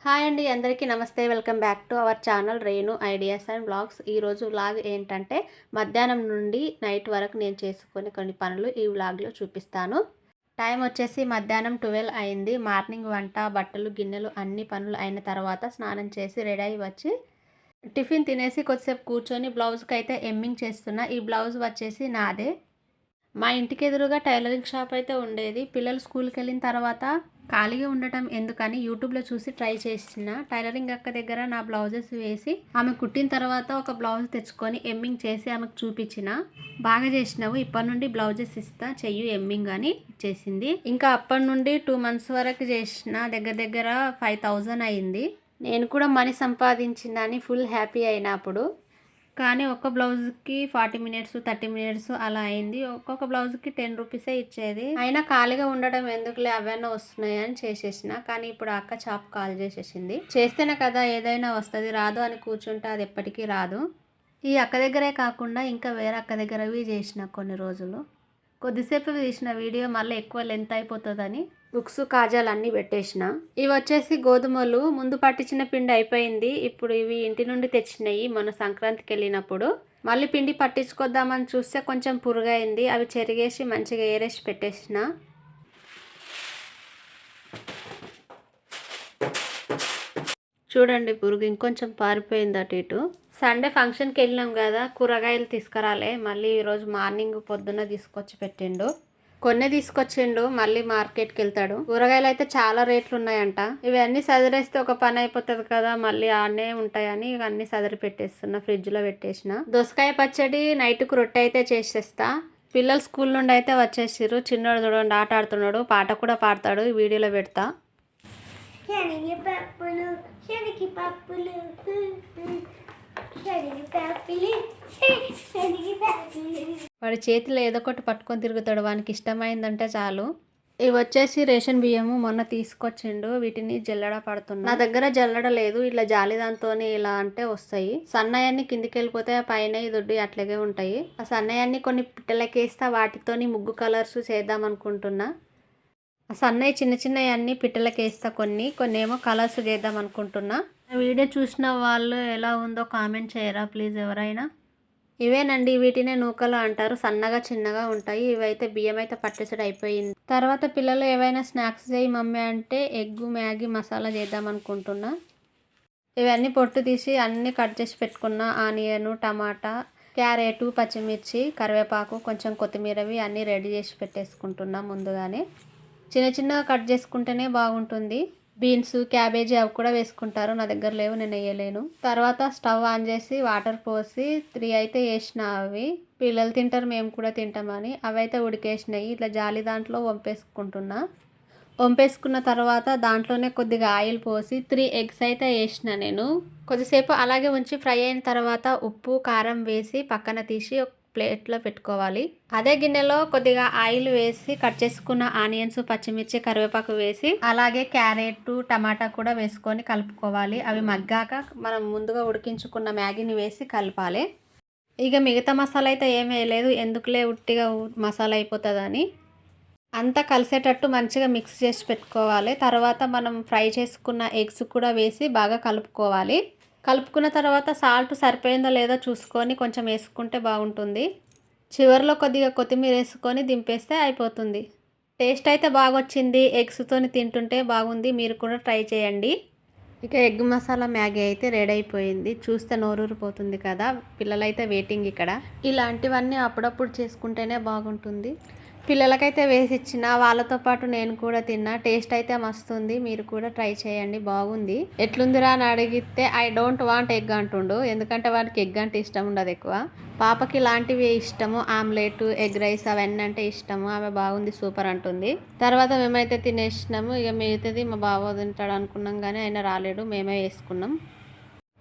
Hi అండి, అందరికీ నమస్తే. Welcome back to our channel Renu ideas and blogs. ఈరోజు వ్లాగ్ ఏంటంటే మధ్యాహ్నం నుండి నైట్ వరకు నేను చేసుకునే కొన్ని పనులు ఈ వ్లాగ్లో చూపిస్తాను. టైం వచ్చేసి మధ్యాహ్నం 12 అయింది. మార్నింగ్ వంట, బట్టలు, గిన్నెలు అన్ని పనులు అయిన తర్వాత స్నానం చేసి రెడీ అయ్యి వచ్చి టిఫిన్ తినేసి కొద్దిసేపు కూర్చొని బ్లౌజ్కి అయితే ఎమ్మింగ్ చేస్తున్నా. ఈ బ్లౌజ్ వచ్చేసి నాదే. మా ఇంటికి ఎదురుగా టైలరింగ్ షాప్ అయితే ఉండేది. పిల్లలు స్కూల్కి వెళ్ళిన తర్వాత ఖాళీగా ఉండటం ఎందుకని యూట్యూబ్లో చూసి ట్రై చేసిన. టైలరింగ్ అక్క దగ్గర నా బ్లౌజెస్ వేసి ఆమె కుట్టిన తర్వాత ఒక బ్లౌజ్ తెచ్చుకొని ఎమ్మింగ్ చేసి ఆమెకు చూపించిన. బాగా చేసినావు, ఇప్పటి నుండి బ్లౌజెస్ ఇస్తా చెయ్యి ఎమ్మింగ్ అని ఇచ్చేసింది. ఇంకా అప్పటి నుండి 2 months వరకు చేసిన. దగ్గర దగ్గర 5,000 అయింది. నేను కూడా మనీ సంపాదించిందని ఫుల్ హ్యాపీ అయినప్పుడు. కానీ ఒక్క బ్లౌజ్కి 40 minutes 30 minutes అలా అయింది. ఒక్కొక్క బ్లౌజ్కి 10 రూపీసే ఇచ్చేది. అయినా ఖాళీగా ఉండడం ఎందుకులే, అవన్నీ వస్తున్నాయి అని చేసేసిన. కానీ ఇప్పుడు అక్క షాప్ కాల్ చేసేసింది. చేస్తేనే కదా ఏదైనా వస్తుంది, రాదు అని కూర్చుంటే అది ఎప్పటికీ రాదు. ఈ అక్క దగ్గరే కాకుండా ఇంకా వేరే అక్క దగ్గరవి చేసిన కొన్ని రోజులు. కొద్దిసేపు తీసిన వీడియో మళ్ళీ ఎక్కువ లెంత్ అయిపోతుందని బుక్స్, కాజాలు అన్నీ పెట్టేసిన. ఇవి వచ్చేసి గోధుమలు. ముందు పట్టించిన పిండి అయిపోయింది. ఇప్పుడు ఇవి ఇంటి నుండి తెచ్చినాయి మొన్న సంక్రాంతికి వెళ్ళినప్పుడు. మళ్ళీ పిండి పట్టించుకొద్దామని చూస్తే కొంచెం పురుగైంది. అవి చెరిగేసి మంచిగా ఏరేసి పెట్టేసిన. చూడండి, పురుగు ఇంకొంచెం పారిపోయింది అటు ఇటు. సండే ఫంక్షన్కి వెళ్ళినాం కదా, కూరగాయలు తీసుకురాలే. మళ్ళీ ఈరోజు మార్నింగ్ పొద్దున్న తీసుకొచ్చి పెట్టిండు. కొన్ని తీసుకొచ్చిండు, మళ్ళీ మార్కెట్కి వెళ్తాడు. కూరగాయలు అయితే చాలా రేట్లు ఉన్నాయంట. ఇవన్నీ సదిరేస్తే ఒక పని అయిపోతుంది కదా, మళ్ళీ ఆడనే ఉంటాయని అన్నీ సదిరి పెట్టేస్తున్నా. ఫ్రిడ్జ్లో పెట్టేసిన. దోసకాయ పచ్చడి నైట్కు రొట్టె అయితే చేసేస్తా. పిల్లలు స్కూల్ నుండి అయితే వచ్చేసారు. చిన్నోడు చూడండి ఆట ఆడుతున్నాడు, పాట కూడా పాడతాడు, వీడియోలో పెడతా. వాడి చేతిలో ఏదో ఒకటి పట్టుకొని తిరుగుతాడు, వానికి ఇష్టమైందంటే చాలు. ఇవి వచ్చేసి రేషన్ బియ్యము మొన్న తీసుకొచ్చిండు. వీటిని జల్లెడ పడుతున్నా. నా దగ్గర జల్లెడ లేదు, ఇట్లా జాలి దాంతో ఇలా అంటే వస్తాయి. సన్నయాన్ని కిందికి వెళ్ళిపోతే పైన దొడ్డి అట్లాగే ఉంటాయి. ఆ సన్నయాన్ని కొన్ని పిట్టలకేస్తా, వాటితోని ముగ్గు కలర్స్ చేద్దాం అనుకుంటున్నా. ఆ సన్నయ్య చిన్న చిన్నవి అన్నీ పిట్టలకేస్తా, కొన్ని ఏమో కలర్స్ చేద్దాం అనుకుంటున్నా. వీడియో చూసిన వాళ్ళు ఎలా ఉందో కామెంట్ చేయరా ప్లీజ్ ఎవరైనా. ఇవేనండి, వీటినే నూకలు అంటారు. సన్నగా చిన్నగా ఉంటాయి. ఇవైతే బియ్యం అయితే పట్టేసడి అయిపోయింది. తర్వాత పిల్లలు ఏవైనా స్నాక్స్ చేయి మమ్మీ అంటే ఎగ్గు, మ్యాగీ మసాలా చేద్దాం అనుకుంటున్నా. ఇవన్నీ పొట్టు తీసి అన్నీ కట్ చేసి పెట్టుకున్న. ఆనియన్, టమాటా, క్యారెట్, పచ్చిమిర్చి, కరివేపాకు, కొంచెం కొత్తిమీరవి అన్నీ రెడీ చేసి పెట్టేసుకుంటున్నా ముందుగానే. చిన్న చిన్నగా కట్ చేసుకుంటేనే బాగుంటుంది. బీన్స్, క్యాబేజీ అవి కూడా వేసుకుంటారు. నా దగ్గర లేవు, నేను వేయలేను. తర్వాత స్టవ్ ఆన్ చేసి వాటర్ పోసి 3 అయితే వేసిన. అవి పిల్లలు తింటారు, మేము కూడా తింటామని అవి అయితే ఉడికేసినాయి. ఇట్లా జాలి దాంట్లో వంపేసుకుంటున్నా. వంపేసుకున్న తర్వాత దాంట్లోనే కొద్దిగా ఆయిల్ పోసి 3 eggs అయితే వేసిన. నేను కొద్దిసేపు అలాగే ఉంచి ఫ్రై అయిన తర్వాత ఉప్పు, కారం వేసి పక్కన తీసి ప్లేట్లో పెట్టుకోవాలి. అదే గిన్నెలో కొద్దిగా ఆయిల్ వేసి కట్ చేసుకున్న ఆనియన్స్, పచ్చిమిర్చి, కరివేపాకు వేసి అలాగే క్యారెట్, టమాటా కూడా వేసుకొని కలుపుకోవాలి. అవి మగ్గాక మనం ముందుగా ఉడికించుకున్న మ్యాగీని వేసి కలపాలి. ఇక మిగతా మసాలా అయితే ఏం వేయలేదు, ఎందుకులే ఉట్టిగా మసాలా అయిపోతుందని. అంతా కలిసేటట్టు మంచిగా మిక్స్ చేసి పెట్టుకోవాలి. తర్వాత మనం ఫ్రై చేసుకున్న ఎగ్స్ కూడా వేసి బాగా కలుపుకోవాలి. కలుపుకున్న తర్వాత సాల్ట్ సరిపోయిందో లేదో చూసుకొని కొంచెం వేసుకుంటే బాగుంటుంది. చివరిలో కొద్దిగా కొత్తిమీర వేసుకొని దింపేస్తే అయిపోతుంది. టేస్ట్ అయితే బాగా వచ్చింది. ఎగ్స్తో తింటుంటే బాగుంది, మీరు కూడా ట్రై చేయండి. ఇక ఎగ్ మసాలా మ్యాగీ అయితే రెడీ అయిపోయింది. చూస్తే నోరూరిపోతుంది కదా. పిల్లలైతే వెయిటింగ్ ఇక్కడ. ఇలాంటివన్నీ అప్పుడప్పుడు చేసుకుంటేనే బాగుంటుంది. పిల్లలకైతే వేసి ఇచ్చిన, వాళ్ళతో పాటు నేను కూడా తిన్నా. టేస్ట్ అయితే మస్తుంది, మీరు కూడా ట్రై చేయండి, బాగుంది. ఎట్లుందిరా అని అడిగితే ఐ డోంట్ వాంట్ ఎగ్ అంటుండు, ఎందుకంటే వాడికి ఎగ్ అంటే ఇష్టం ఉండదు ఎక్కువ. పాపకి ఇలాంటివి ఇష్టము, ఆమ్లెట్, ఎగ్ రైస్ అవన్నీ అంటే ఇష్టము. ఆమె బాగుంది, సూపర్ అంటుంది. తర్వాత మేమైతే తినేసినాము. ఇక మిగతాది మా బావ తింటాడు అనుకున్నాం, కానీ ఆయన రాలేడు, మేమే వేసుకున్నాం.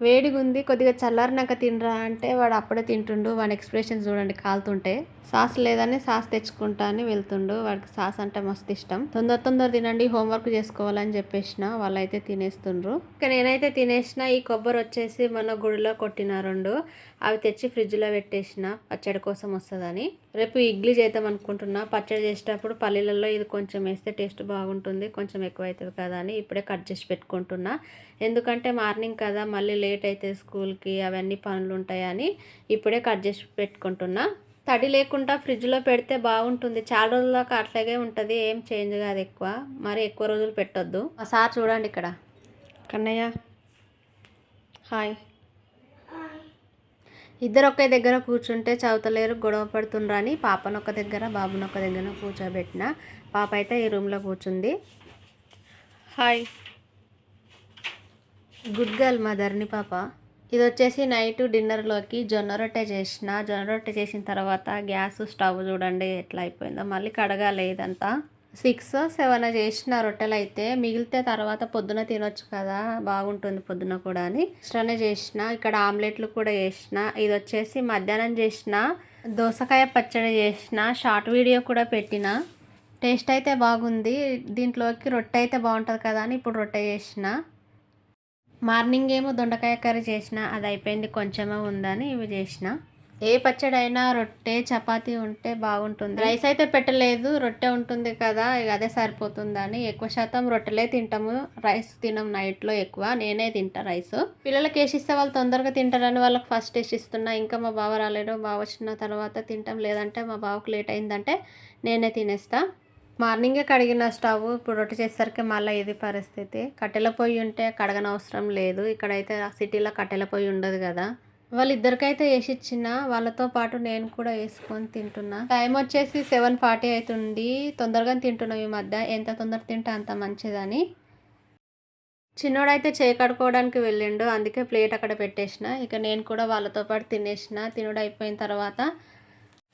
వేడిగా ఉంది, కొద్దిగా చల్లారినాక తినరా అంటే వాడు అప్పుడే తింటుండు. వాడి ఎక్స్ప్రెషన్ చూడండి కాలుతుంటే. సాస్ లేదని సాస్ తెచ్చుకుంటా అని వెళ్తుండు. వాడికి సాస్ అంటే మస్తు ఇష్టం. తొందర తినండి, హోంవర్క్ చేసుకోవాలని చెప్పేసిన. వాళ్ళైతే తినేస్తుండ్రు. ఇక నేనైతే తినేసిన. ఈ కొబ్బరి వచ్చేసి మన గుడిలో కొట్టిన 2 అవి తెచ్చి ఫ్రిడ్జ్లో పెట్టేసిన, పచ్చడి కోసం వస్తుందని. రేపు ఇడ్లీ చేద్దాం అనుకుంటున్నా. పచ్చడి చేసేటప్పుడు పల్లీలలో ఇది కొంచెం వేస్తే టేస్ట్ బాగుంటుంది, కొంచెం ఎక్కువ అవుతుంది కదా అని ఇప్పుడే కట్ చేసి పెట్టుకుంటున్నా. ఎందుకంటే మార్నింగ్ కదా, మళ్ళీ లేట్ అయితే స్కూల్కి అవన్నీ పనులు ఉంటాయని ఇప్పుడే కట్ చేసి పెట్టుకుంటున్నా. తడి లేకుండా ఫ్రిడ్జ్లో పెడితే బాగుంటుంది. చాలా రోజుల దాకా అట్లాగే ఉంటుంది, ఏం చేంజ్ కాదు ఎక్కువ. మరి ఎక్కువ రోజులు పెట్టొద్దు. మా సార్ చూడండి ఇక్కడ. కన్నయ్య హాయ్. ఇద్దరు ఒకే దగ్గర కూర్చుంటే చదువుతలేరు, గొడవ పడుతుండ్రు అని పాపను ఒక దగ్గర బాబుని ఒక దగ్గర కూర్చోబెట్టిన. పాప అయితే ఈ రూమ్లో కూర్చుంది. హాయ్. గుడ్ గర్ల్ మా ధరణి పాప. ఇది వచ్చేసి నైట్ డిన్నర్లోకి జొన్న రొట్టె చేసిన. జొన్న రొట్టె చేసిన తర్వాత గ్యాస్ స్టవ్ చూడండి ఎట్లా అయిపోయిందో, మళ్ళీ కడగాలి ఇదంతా. 6-7 చేసిన రొట్టెలు అయితే మిగిలితే తర్వాత పొద్దున తినొచ్చు కదా, బాగుంటుంది పొద్దున కూడా అని ఎక్స్ట్రానే చేసిన. ఇక్కడ ఆమ్లెట్లు కూడా చేసిన. ఇది వచ్చేసి మధ్యాహ్నం చేసిన దోసకాయ పచ్చడి చేసిన. షార్ట్ వీడియో కూడా పెట్టిన. టేస్ట్ అయితే బాగుంది. దీంట్లోకి రొట్టె అయితే బాగుంటుంది కదా అని ఇప్పుడు రొట్టె చేసిన. మార్నింగ్ ఏమో దొండకాయ కర్రీ చేసిన, అది అయిపోయింది, కొంచెమే ఉందని ఇవి చేసిన. ఏ పచ్చడి అయినా రొట్టె చపాతీ ఉంటే బాగుంటుంది. రైస్ అయితే పెట్టలేదు, రొట్టె ఉంటుంది కదా, ఇక అదే సరిపోతుందని ఎక్కువ శాతం రొట్టెలే తింటాము. రైస్ తినం నైట్లో ఎక్కువ. నేనే తింటా రైస్. పిల్లలకి వేసిస్తే వాళ్ళు తొందరగా తింటారని వాళ్ళకి ఫస్ట్ వేసిస్తున్నా. ఇంకా మా బావ రాలేడు, బావ వచ్చిన తర్వాత తింటాం, లేదంటే మా బావకు లేట్ అయిందంటే నేనే తినేస్తా. మార్నింగే కడిగిన స్టవ్ ఇప్పుడు రొట్టె చేసేసరికి మళ్ళీ ఇది పరిస్థితి. కట్టెల పొయ్యి ఉంటే కడగనవసరం లేదు. ఇక్కడైతే సిటీలో కట్టెల పొయ్యి ఉండదు కదా. వాళ్ళిద్దరికైతే వేసి ఇచ్చిన, వాళ్ళతో పాటు నేను కూడా వేసుకొని తింటున్నా. టైం వచ్చేసి 7:40 అవుతుంది. తొందరగా తింటున్నాం ఈ మధ్య, ఎంత తొందర తింటే అంత మంచిదని. చిన్నోడైతే చేయి కడుక్కోవడానికి వెళ్ళిండు, అందుకే ప్లేట్ అక్కడ పెట్టేసిన. ఇక నేను కూడా వాళ్ళతో పాటు తినేసిన. తినుడు అయిపోయిన తర్వాత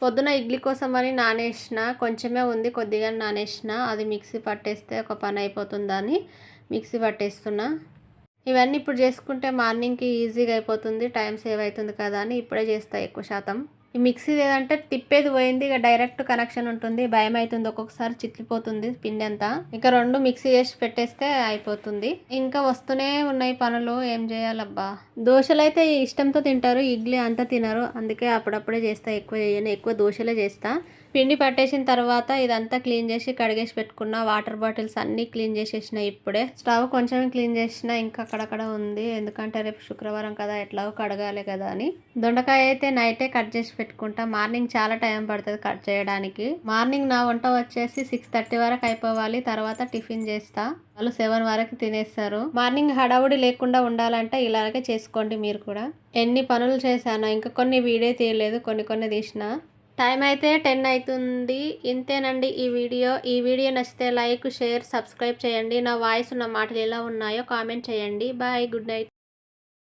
పొద్దున ఇడ్లీ కోసం అని నానేసిన, కొంచెమే ఉంది, కొద్దిగా నానేసిన. అది మిక్సీ పట్టేస్తే ఒక పని అయిపోతుందని మిక్సీ పట్టేస్తున్నా. ఇవన్నీ ఇప్పుడు చేసుకుంటే మార్నింగ్కి ఈజీగా అయిపోతుంది, టైం సేవ్ అవుతుంది కదా అని ఇప్పుడే చేస్తాను ఎక్కువ శాతం. ఈ మిక్సీ ఏదంటే తిప్పేది పోయింది, ఇక డైరెక్ట్ కనెక్షన్ ఉంటుంది. భయం అవుతుంది, ఒక్కొక్కసారి చిట్లిపోతుంది పిండి అంతా. ఇక 2 మిక్సీ చేసి పెట్టేస్తే అయిపోతుంది. ఇంకా వస్తూనే ఉన్నాయి పనులు, ఏం చేయాలబ్బా. దోశలు అయితే ఇష్టంతో తింటారు, ఇడ్లీ అంతా తినరు, అందుకే అప్పుడప్పుడే చేస్తా, ఎక్కువ చేయను. ఎక్కువ దోశలే చేస్తా. పిండి పట్టేసిన తర్వాత ఇదంతా క్లీన్ చేసి కడిగేసి పెట్టుకున్న. వాటర్ బాటిల్స్ అన్నీ క్లీన్ చేసేసిన. ఇప్పుడే స్టవ్ కొంచెం క్లీన్ చేసిన, ఇంకా అక్కడక్కడ ఉంది, ఎందుకంటే రేపు శుక్రవారం కదా, ఎట్లాగో కడగాలి కదా అని. దొండకాయ అయితే నైటే కట్ చేసి పెట్టుకుంటా. మార్నింగ్ చాలా టైం పడుతుంది కట్ చేయడానికి. మార్నింగ్ నా వంట వచ్చేసి 6:30 వరకు అయిపోవాలి, తర్వాత టిఫిన్ చేస్తా. వాళ్ళు 7 వరకు తినేస్తారు. మార్నింగ్ హడావుడి లేకుండా ఉండాలంటే ఇలాగే చేసుకోండి మీరు కూడా. ఎన్ని పనులు చేశానో, ఇంకా కొన్ని వీడియో తీయలేదు, కొన్ని తీసిన. టైం అయితే 10 అవుతుంది. ఇంతేనండి ఈ వీడియో నచ్చితే లైక్, షేర్, సబ్స్క్రైబ్ చేయండి. నా వాయిస్, నా మాటలు ఎలా ఉన్నాయో కామెంట్ చేయండి. Bye, good night.